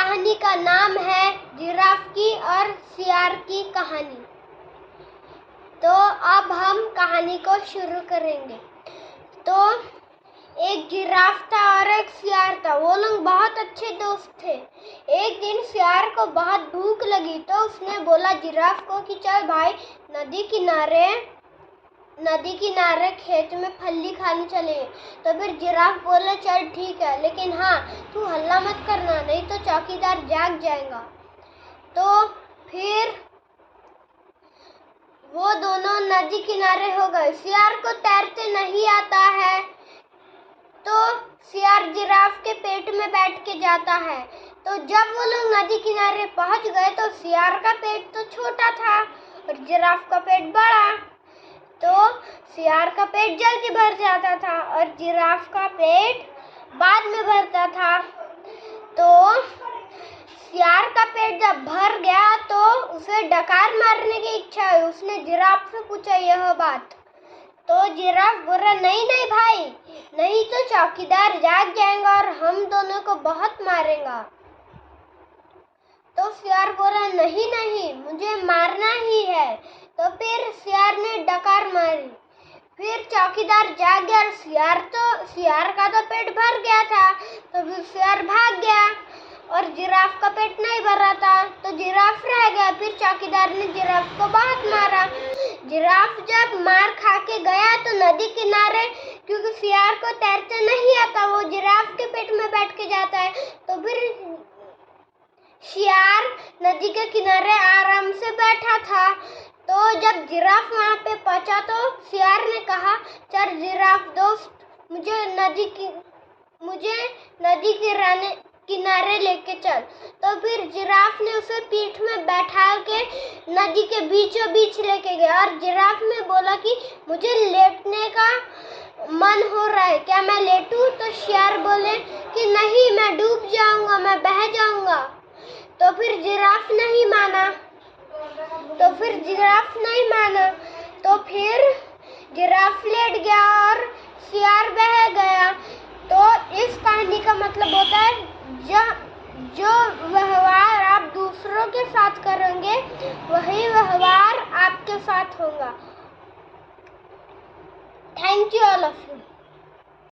कहानी का नाम है जिराफ की और सियार की कहानी। तो अब हम कहानी को शुरू करेंगे। तो एक जिराफ था और एक सियार था। वो लोग बहुत अच्छे दोस्त थे। एक दिन सियार को बहुत भूख लगी तो उसने बोला जिराफ को कि चल भाई नदी किनारे खेत में फली खाने चले। तो फिर जिराफ बोले चल ठीक है, लेकिन हाँ तू हल्ला मत करना, नहीं तो चौकीदार जाग जाएगा। तो फिर वो दोनों नदी किनारे हो गए। सियार को तैरते नहीं आता है तो सियार जिराफ के पेट में बैठ के जाता है। तो जब वो लोग नदी किनारे पहुंच गए तो सियार का पेट तो छोटा था और जिराफ का पेट बड़ा। तो सियार का पेट जल्दी भर जाता था और जिराफ का पेट बाद में भरता था। तो सियार का पेट जब भर गया तो उसे डकार मारने की इच्छा हुई। उसने जिराफ से पूछा यह बात। तो जिराफ बोला नहीं भाई, नहीं तो चौकीदार जाग जाएगा और हम दोनों को बहुत मारेगा। तो सियार बोला नहीं मुझे मारना ही है। तो फिर सियार ने डकार मारी। फिर चौकीदार जाग गया और सियार का तो पेट भर गया था। तो फिर सियार भाग गया और जिराफ का पेट नहीं भरा था तो जिराफ रह गया। फिर चौकीदार ने जिराफ को बहुत मारा। जिराफ जब मार खा के गया तो नदी किनारे, क्योंकि सियार को तैरते नहीं आता, वो जिराफ के पेट में बैठ के जाता है। तो फिर सियार नदी के किनारे आराम से बैठा था। तो जब जिराफ वहां पे पहुंचा तो सियार ने कहा चल जिराफ दोस्त, मुझे नदी किनारे लेके चल। तो फिर जिराफ ने उसे पीठ में बैठा के नदी के बीचों बीच लेके गया और जिराफ ने बोला कि मुझे लेटने का मन हो रहा है, क्या मैं लेटूं? तो सियार बोले कि नहीं, मैं डूब जाऊंगा, मैं बह जाऊंगा। तो फिर जिराफ नहीं माना। तो फिर जिराफ लेट गया और सियार बह गया। तो इस कहानी का मतलब होता है जो व्यवहार आप दूसरों के साथ करेंगे वही व्यवहार आपके साथ होगा। Thank you all of you.